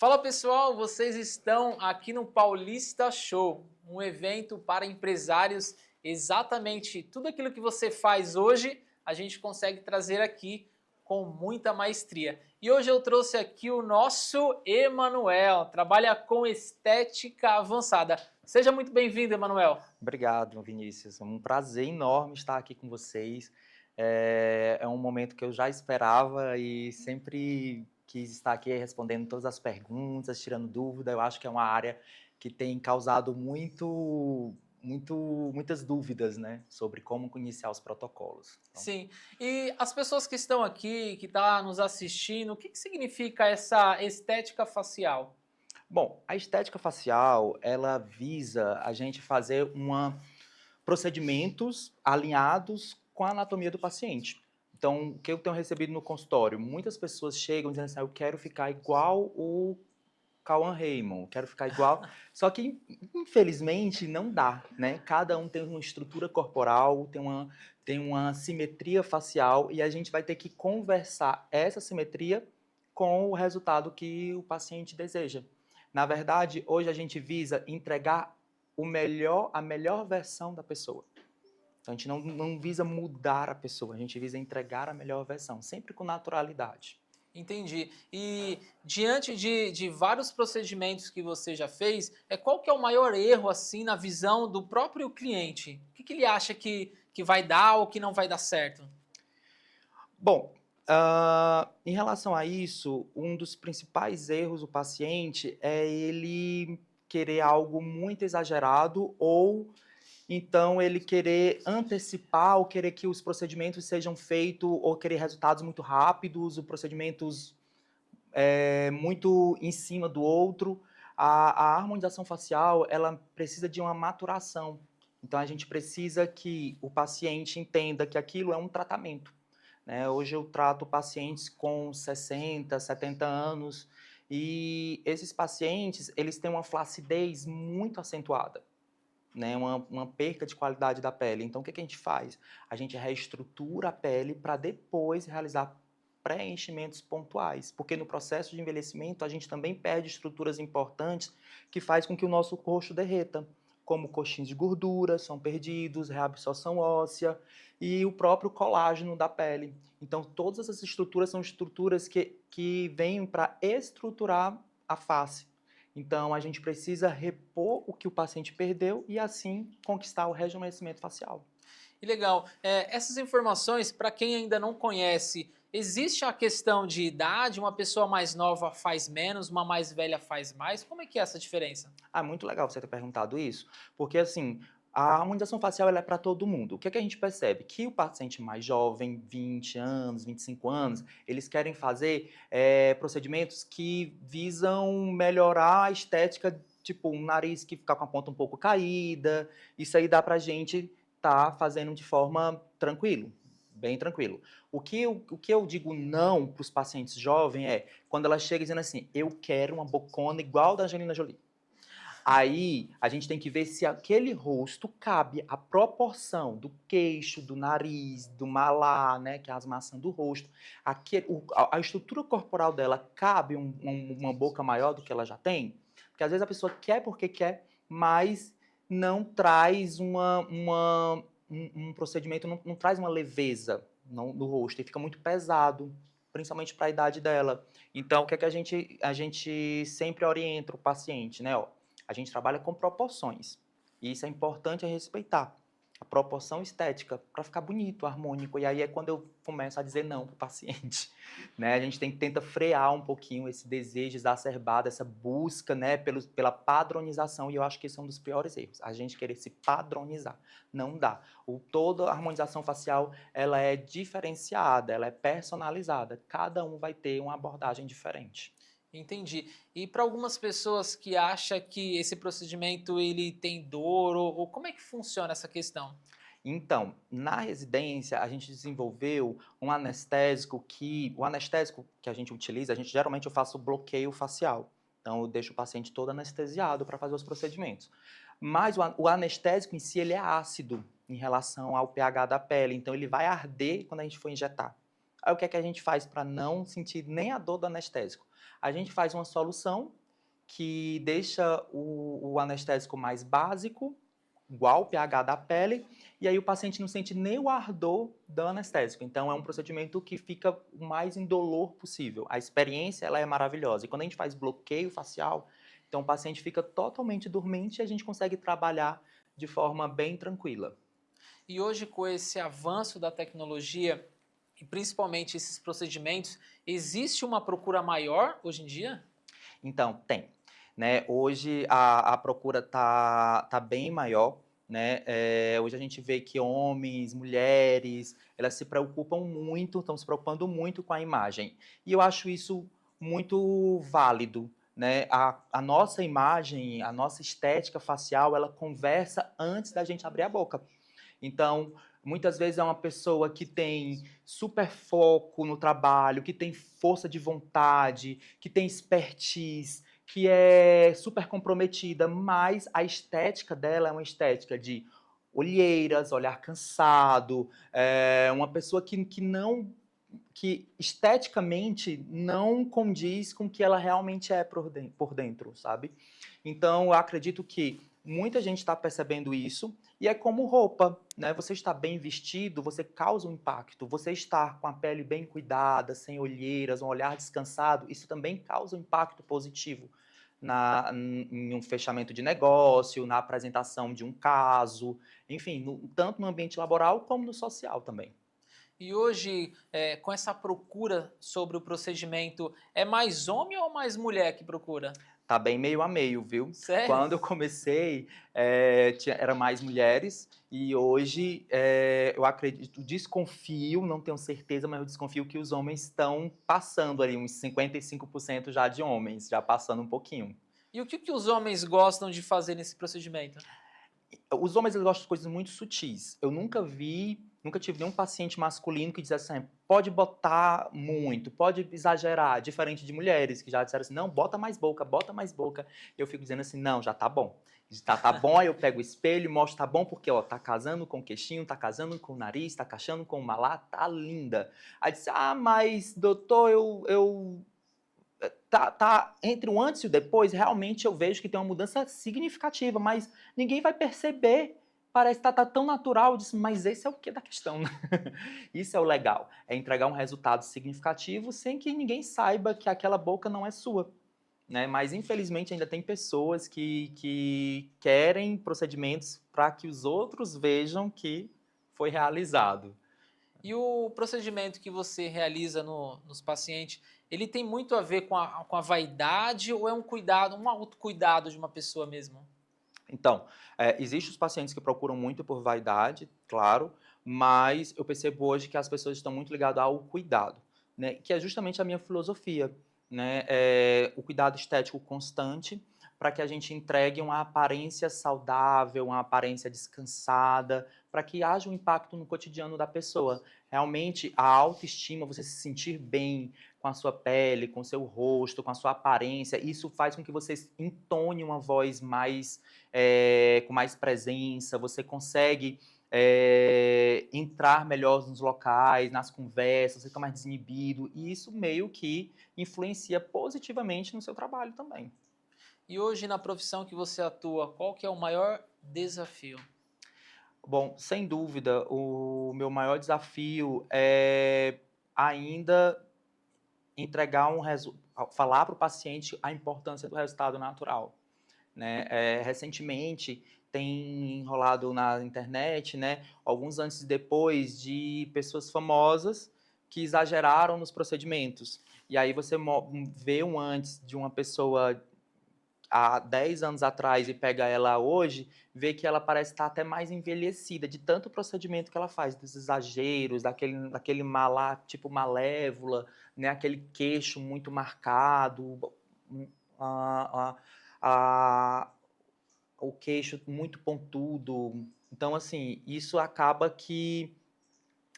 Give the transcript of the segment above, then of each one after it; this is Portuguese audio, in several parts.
Fala pessoal, vocês estão aqui no Paulista Show, um evento para empresários. Exatamente tudo aquilo que você faz hoje, a gente consegue trazer aqui com muita maestria. E hoje eu trouxe aqui o nosso Emanuel, trabalha com estética avançada. Seja muito bem-vindo, Emanuel. Obrigado, Vinícius. É um prazer enorme estar aqui com vocês. É um momento que eu já esperava e sempre quis estar aqui respondendo todas as perguntas, tirando dúvida. Eu acho que é uma área que tem causado muitas dúvidas, né, sobre como iniciar os protocolos. Então, Sim, e as pessoas que estão aqui, que estão nos assistindo, o que significa essa estética facial? bom, a estética facial, ela visa a gente fazer procedimentos alinhados com a anatomia do paciente. Então, o que eu tenho recebido no consultório? Muitas pessoas chegam dizendo assim, eu quero ficar igual o Cauã Raymond, quero ficar igual. Só que, infelizmente, não dá, né? Cada um tem uma estrutura corporal, tem uma simetria facial e a gente vai ter que conversar essa simetria com o resultado que o paciente deseja. Na verdade, hoje a gente visa entregar a melhor versão da pessoa. Então, a gente não visa mudar a pessoa, a gente visa entregar a melhor versão, sempre com naturalidade. Entendi. E diante de vários procedimentos que você já fez, qual que é o maior erro assim na visão do próprio cliente? O que ele acha que vai dar ou que não vai dar certo? Bom, em relação a isso, um dos principais erros do paciente é ele querer algo muito exagerado ou então ele querer antecipar ou querer que os procedimentos sejam feitos ou querer resultados muito rápidos, ou procedimentos muito em cima do outro. A harmonização facial, ela precisa de uma maturação. Então, a gente precisa que o paciente entenda que aquilo é um tratamento, né? Hoje eu trato pacientes com 60, 70 anos e esses pacientes, eles têm uma flacidez muito acentuada, né? Uma perca de qualidade da pele. Então, o que a gente faz? A gente reestrutura a pele para depois realizar preenchimentos pontuais, porque no processo de envelhecimento a gente também perde estruturas importantes que faz com que o nosso rosto derreta, como coxins de gordura são perdidos, reabsorção óssea e o próprio colágeno da pele. Então, todas essas estruturas são estruturas que vêm para estruturar a face. Então, a gente precisa repor o que o paciente perdeu e, assim, conquistar o rejuvenescimento facial. E legal. Essas informações, para quem ainda não conhece, existe a questão de idade? Uma pessoa mais nova faz menos, uma mais velha faz mais? Como é que é essa diferença? Ah, muito legal você ter perguntado isso, porque, assim, a harmonização facial ela é para todo mundo. O que é que a gente percebe? Que o paciente mais jovem, 20 anos, 25 anos, eles querem fazer procedimentos que visam melhorar a estética, tipo um nariz que fica com a ponta um pouco caída. Isso aí dá pra gente tá fazendo de forma tranquilo, bem tranquilo. O que eu digo não para os pacientes jovens é quando ela chega dizendo assim, eu quero uma bocona igual da Angelina Jolie. Aí a gente tem que ver se aquele rosto cabe a proporção do queixo, do nariz, do malar, né, que é as maçãs do rosto. A estrutura corporal dela cabe uma boca maior do que ela já tem? Porque às vezes a pessoa quer porque quer, mas não traz um procedimento, não traz uma leveza no rosto e fica muito pesado, principalmente para a idade dela. Então, o que é que a gente sempre orienta o paciente, né? Ó, a gente trabalha com proporções. E isso é importante respeitar. A proporção estética, para ficar bonito, harmônico. E aí é quando eu começo a dizer não para o paciente. Né? A gente tenta frear um pouquinho esse desejo exacerbado, essa busca, né, pela padronização. E eu acho que esse é um dos piores erros. A gente querer se padronizar. Não dá. Toda a harmonização facial ela é diferenciada, ela é personalizada. Cada um vai ter uma abordagem diferente. Entendi. E para algumas pessoas que acham que esse procedimento ele tem dor, ou como é que funciona essa questão? Então, na residência, a gente desenvolveu o anestésico que a gente utiliza, geralmente eu faço bloqueio facial. Então, eu deixo o paciente todo anestesiado para fazer os procedimentos. Mas o anestésico em si, ele é ácido em relação ao pH da pele, então ele vai arder quando a gente for injetar. Aí o que é que a gente faz para não sentir nem a dor do anestésico? A gente faz uma solução que deixa o anestésico mais básico, igual o pH da pele, e aí o paciente não sente nem o ardor do anestésico. Então é um procedimento que fica o mais indolor possível. A experiência ela é maravilhosa. E quando a gente faz bloqueio facial, então o paciente fica totalmente dormente e a gente consegue trabalhar de forma bem tranquila. E hoje, com esse avanço da tecnologia, e principalmente esses procedimentos, existe uma procura maior hoje em dia? Então, tem. Né? Hoje a procura tá bem maior. Né? Hoje a gente vê que homens, mulheres, elas se preocupam muito, estão se preocupando muito com a imagem. E eu acho isso muito válido. Né? A nossa imagem, a nossa estética facial, ela conversa antes da gente abrir a boca. Então, muitas vezes é uma pessoa que tem super foco no trabalho, que tem força de vontade, que tem expertise, que é super comprometida, mas a estética dela é uma estética de olheiras, olhar cansado, uma pessoa que não que esteticamente não condiz com o que ela realmente é por dentro, sabe? Então, eu acredito que muita gente está percebendo isso, e é como roupa, né? Você está bem vestido, você causa um impacto. Você estar com a pele bem cuidada, sem olheiras, um olhar descansado, isso também causa um impacto positivo em um fechamento de negócio, na apresentação de um caso, enfim, tanto no ambiente laboral como no social também. E hoje, com essa procura sobre o procedimento, é mais homem ou mais mulher que procura? Tá bem meio a meio, viu? Sério? Quando eu comecei, era mais mulheres, e hoje eu acredito, desconfio, não tenho certeza, mas eu desconfio que os homens estão passando ali, uns 55% já de homens, já passando um pouquinho. E o que, que os homens gostam de fazer nesse procedimento? Os homens eles gostam de coisas muito sutis. Eu nunca tive nenhum paciente masculino que dissesse assim, pode botar muito, pode exagerar, diferente de mulheres que já disseram assim, não, bota mais boca, bota mais boca. Eu fico dizendo assim, não, já tá bom. Tá bom, aí eu pego o espelho e mostro, tá bom, porque ó, tá casando com o queixinho, tá casando com o nariz, tá casando com o malá, tá linda. Aí disse, mas doutor, eu tá entre o antes e o depois, realmente eu vejo que tem uma mudança significativa, mas ninguém vai perceber. Parece que tá tão natural. Eu disse, mas esse é o que da questão, né? Isso é o legal, é entregar um resultado significativo sem que ninguém saiba que aquela boca não é sua. Né? Mas infelizmente ainda tem pessoas que querem procedimentos para que os outros vejam que foi realizado. E o procedimento que você realiza nos pacientes, ele tem muito a ver com a vaidade ou é um cuidado, um autocuidado de uma pessoa mesmo? Então, existem os pacientes que procuram muito por vaidade, claro, mas eu percebo hoje que as pessoas estão muito ligadas ao cuidado, né? Que é justamente a minha filosofia, né? O cuidado estético constante para que a gente entregue uma aparência saudável, uma aparência descansada, para que haja um impacto no cotidiano da pessoa. Realmente, a autoestima, você se sentir bem com a sua pele, com o seu rosto, com a sua aparência, isso faz com que você entone uma voz mais com mais presença, você consegue entrar melhor nos locais, nas conversas, você fica mais desinibido, e isso meio que influencia positivamente no seu trabalho também. E hoje na profissão que você atua, qual que é o maior desafio? Bom, sem dúvida, o meu maior desafio é ainda entregar falar para o paciente a importância do resultado natural. Né? Recentemente tem rolado na internet, né, alguns antes e depois de pessoas famosas que exageraram nos procedimentos. E aí você vê um antes de uma pessoa há 10 anos atrás e pega ela hoje, vê que ela parece estar até mais envelhecida, de tanto procedimento que ela faz, dos exageros, daquele malá, tipo malévola, né, aquele queixo muito marcado, a, a, o queixo muito pontudo. Então, assim, isso acaba que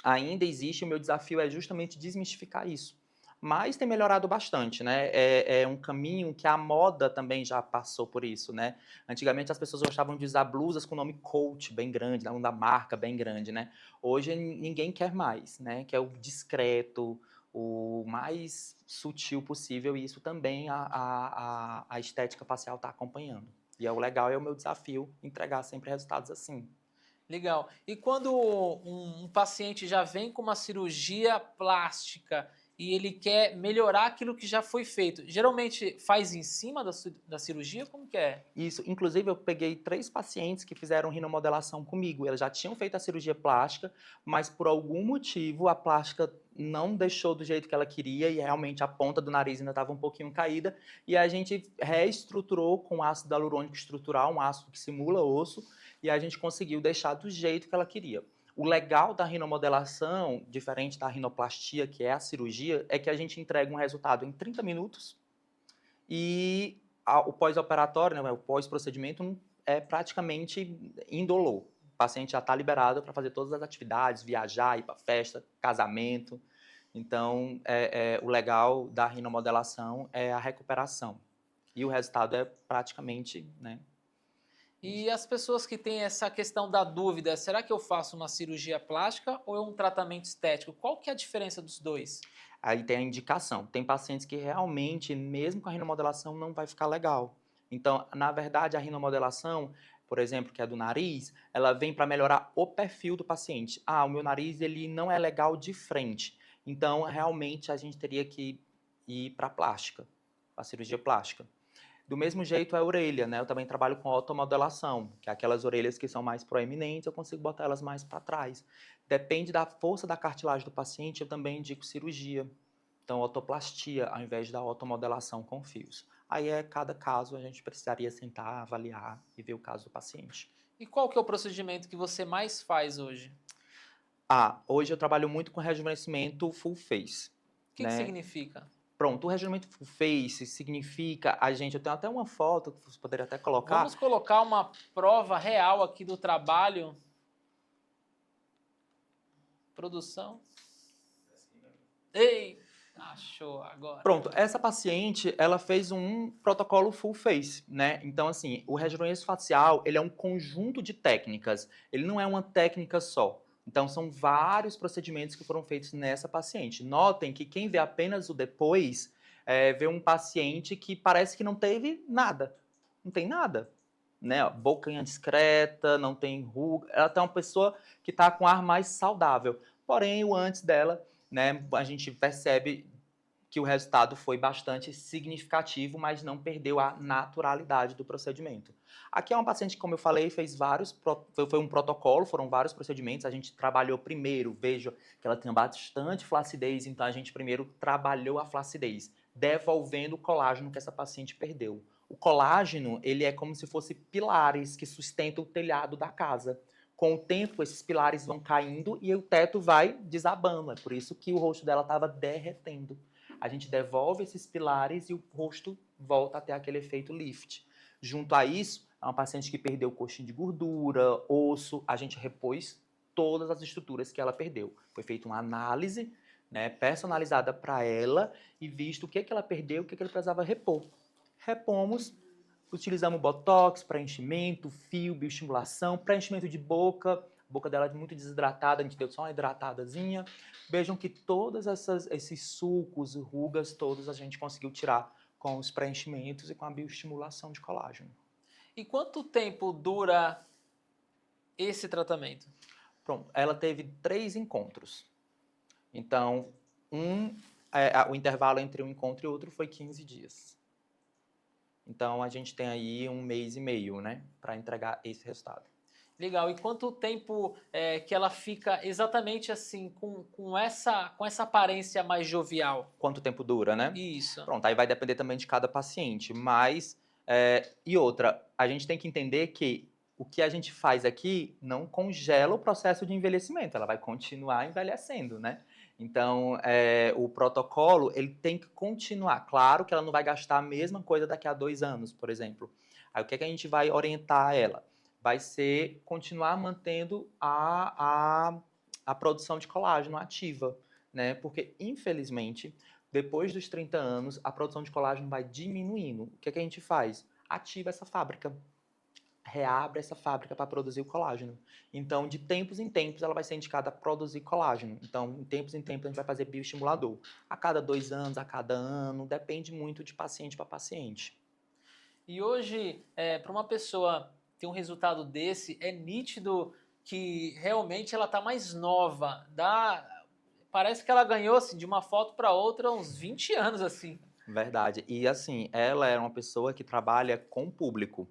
ainda existe, o meu desafio é justamente desmistificar isso. Mas tem melhorado bastante, né? É um caminho que a moda também já passou por isso, né? Antigamente as pessoas gostavam de usar blusas com o nome Coach bem grande, nome da marca bem grande, né? Hoje ninguém quer mais, né? Quer o discreto, o mais sutil possível, e isso também a estética facial está acompanhando. E é o legal, é o meu desafio, entregar sempre resultados assim. Legal. E quando um paciente já vem com uma cirurgia plástica e ele quer melhorar aquilo que já foi feito, geralmente faz em cima da cirurgia? Como que é? Isso, inclusive eu peguei 3 pacientes que fizeram rinomodelação comigo, elas já tinham feito a cirurgia plástica, mas por algum motivo a plástica não deixou do jeito que ela queria e realmente a ponta do nariz ainda estava um pouquinho caída, e a gente reestruturou com ácido hialurônico estrutural, um ácido que simula osso, e a gente conseguiu deixar do jeito que ela queria. O legal da rinomodelação, diferente da rinoplastia, que é a cirurgia, é que a gente entrega um resultado em 30 minutos e o pós-operatório, né, o pós-procedimento é praticamente indolor. O paciente já está liberado para fazer todas as atividades, viajar, ir para festa, casamento. Então, o legal da rinomodelação é a recuperação. E o resultado é praticamente, né? E as pessoas que têm essa questão da dúvida, será que eu faço uma cirurgia plástica ou é um tratamento estético? Qual que é a diferença dos dois? Aí tem a indicação. Tem pacientes que realmente, mesmo com a rinomodelação, não vai ficar legal. Então, na verdade, a rinomodelação, por exemplo, que é do nariz, ela vem para melhorar o perfil do paciente. Ah, o meu nariz ele não é legal de frente. Então, realmente, a gente teria que ir para a plástica, a cirurgia plástica. Do mesmo jeito, a orelha, né? Eu também trabalho com automodelação, que é aquelas orelhas que são mais proeminentes, eu consigo botar elas mais para trás. Depende da força da cartilagem do paciente, eu também indico cirurgia. Então, otoplastia, ao invés da automodelação com fios. Aí é cada caso, a gente precisaria sentar, avaliar e ver o caso do paciente. E qual que é o procedimento que você mais faz hoje? Hoje eu trabalho muito com rejuvenescimento full face, O que né? significa? Pronto, o rejuvenescimento full face significa eu tenho até uma foto que você poderia até colocar. Vamos colocar uma prova real aqui do trabalho. Produção. Ei, achou agora. Pronto, essa paciente, ela fez um protocolo full face, né? Então, assim, o rejuvenescimento facial, ele é um conjunto de técnicas. Ele não é uma técnica só. Então, são vários procedimentos que foram feitos nessa paciente. Notem que quem vê apenas o depois, vê um paciente que parece que não teve nada. Não tem nada, né? Boquinha discreta, não tem ruga. Ela tá uma pessoa que está com ar mais saudável. Porém, o antes dela, né, a gente percebe que o resultado foi bastante significativo, mas não perdeu a naturalidade do procedimento. Aqui é uma paciente que, como eu falei, fez foi um protocolo, foram vários procedimentos. A gente trabalhou primeiro, vejo que ela tinha bastante flacidez, então a gente primeiro trabalhou a flacidez, devolvendo o colágeno que essa paciente perdeu. O colágeno, ele é como se fosse pilares que sustentam o telhado da casa. Com o tempo, esses pilares vão caindo e o teto vai desabando. É por isso que o rosto dela estava derretendo. A gente devolve esses pilares e o rosto volta a ter aquele efeito lift. Junto a isso, é uma paciente que perdeu coxinha de gordura, osso, a gente repôs todas as estruturas que ela perdeu. Foi feita uma análise, né, personalizada para ela e visto o que ela perdeu, o que ela precisava repor. Repomos, utilizamos botox, preenchimento, fio, bioestimulação, preenchimento de boca. A boca dela é muito desidratada, a gente deu só uma hidratadazinha. Vejam que todos esses sulcos, rugas, todos a gente conseguiu tirar com os preenchimentos e com a bioestimulação de colágeno. E quanto tempo dura esse tratamento? Pronto, ela teve 3 encontros. Então, o intervalo entre um encontro e outro foi 15 dias. Então, a gente tem aí 1 mês e meio, né, para entregar esse resultado. Legal. E quanto tempo que ela fica exatamente assim, com essa aparência mais jovial? Quanto tempo dura, né? Isso. Pronto, aí vai depender também de cada paciente. Mas, e outra, a gente tem que entender que o que a gente faz aqui não congela o processo de envelhecimento, ela vai continuar envelhecendo, né? Então, o protocolo, ele tem que continuar. Claro que ela não vai gastar a mesma coisa daqui a 2 anos, por exemplo. Aí o que é que a gente vai orientar ela? Vai ser continuar mantendo a produção de colágeno ativa, né? Porque, infelizmente, depois dos 30 anos, a produção de colágeno vai diminuindo. O que é que a gente faz? Ativa essa fábrica. reabre essa fábrica para produzir o colágeno. Então, de tempos em tempos, ela vai ser indicada a produzir colágeno. Então, de tempos em tempos, a gente vai fazer bioestimulador. A cada 2 anos, a cada ano, depende muito de paciente para paciente. E hoje, para uma pessoa ter um resultado desse, é nítido que realmente ela está mais nova. Parece que ela ganhou assim, de uma foto para outra uns 20 anos assim. Verdade. E assim, ela é uma pessoa que trabalha com o público,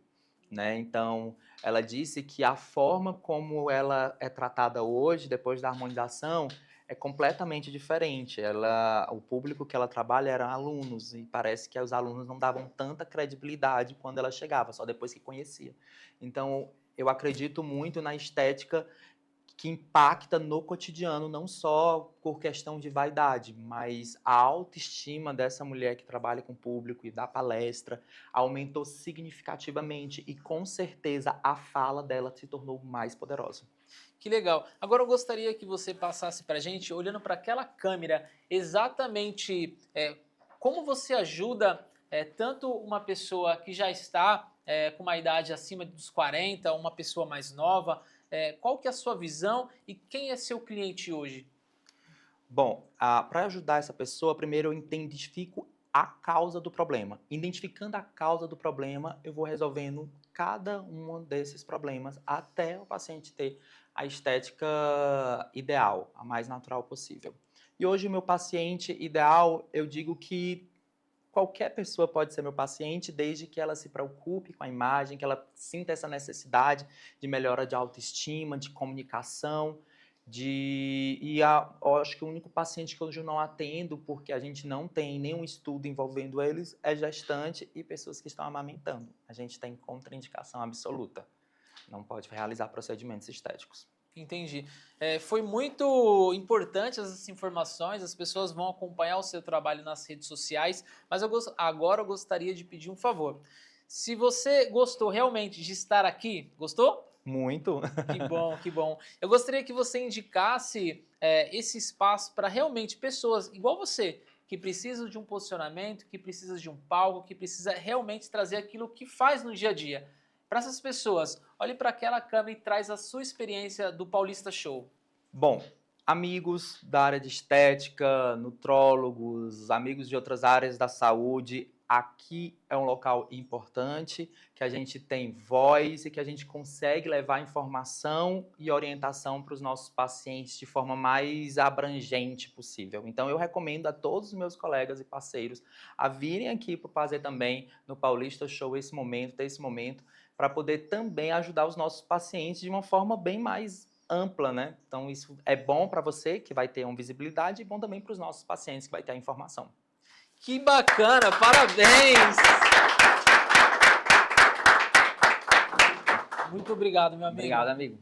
né? Então, ela disse que a forma como ela é tratada hoje, depois da harmonização, é completamente diferente. O público que ela trabalha eram alunos, e parece que os alunos não davam tanta credibilidade quando ela chegava, só depois que conhecia. Então, eu acredito muito na estética que impacta no cotidiano, não só por questão de vaidade, mas a autoestima dessa mulher que trabalha com o público e dá palestra aumentou significativamente e com certeza a fala dela se tornou mais poderosa. Que legal. Agora eu gostaria que você passasse para a gente, olhando para aquela câmera, exatamente como você ajuda tanto uma pessoa que já está com uma idade acima dos 40, uma pessoa mais nova. Qual que é a sua visão e quem é seu cliente hoje? Bom, para ajudar essa pessoa, primeiro eu identifico a causa do problema. Identificando a causa do problema, eu vou resolvendo cada um desses problemas até o paciente ter a estética ideal, a mais natural possível. E hoje o meu paciente ideal, eu digo que qualquer pessoa pode ser meu paciente, desde que ela se preocupe com a imagem, que ela sinta essa necessidade de melhora de autoestima, de comunicação, eu acho que o único paciente que hoje eu não atendo, porque a gente não tem nenhum estudo envolvendo eles, é gestante e pessoas que estão amamentando. A gente tem contraindicação absoluta. Não pode realizar procedimentos estéticos. Entendi. Foi muito importante essas informações, as pessoas vão acompanhar o seu trabalho nas redes sociais, mas agora eu gostaria de pedir um favor. Se você gostou realmente de estar aqui, gostou? Muito. Que bom, que bom. Eu gostaria que você indicasse esse espaço para realmente pessoas igual você, que precisam de um posicionamento, que precisam de um palco, que precisa realmente trazer aquilo que faz no dia a dia. Para essas pessoas, olhe para aquela câmera e traz a sua experiência do Paulista Show. Bom, amigos da área de estética, nutrólogos, amigos de outras áreas da saúde, aqui é um local importante, que a gente tem voz e que a gente consegue levar informação e orientação para os nossos pacientes de forma mais abrangente possível. Então, eu recomendo a todos os meus colegas e parceiros a virem aqui para fazer também no Paulista Show esse momento, ter esse momento, para poder também ajudar os nossos pacientes de uma forma bem mais ampla, né? Então, isso é bom para você, que vai ter uma visibilidade, e bom também para os nossos pacientes, que vai ter a informação. Que bacana, parabéns! Muito obrigado, meu amigo. Obrigado, amigo.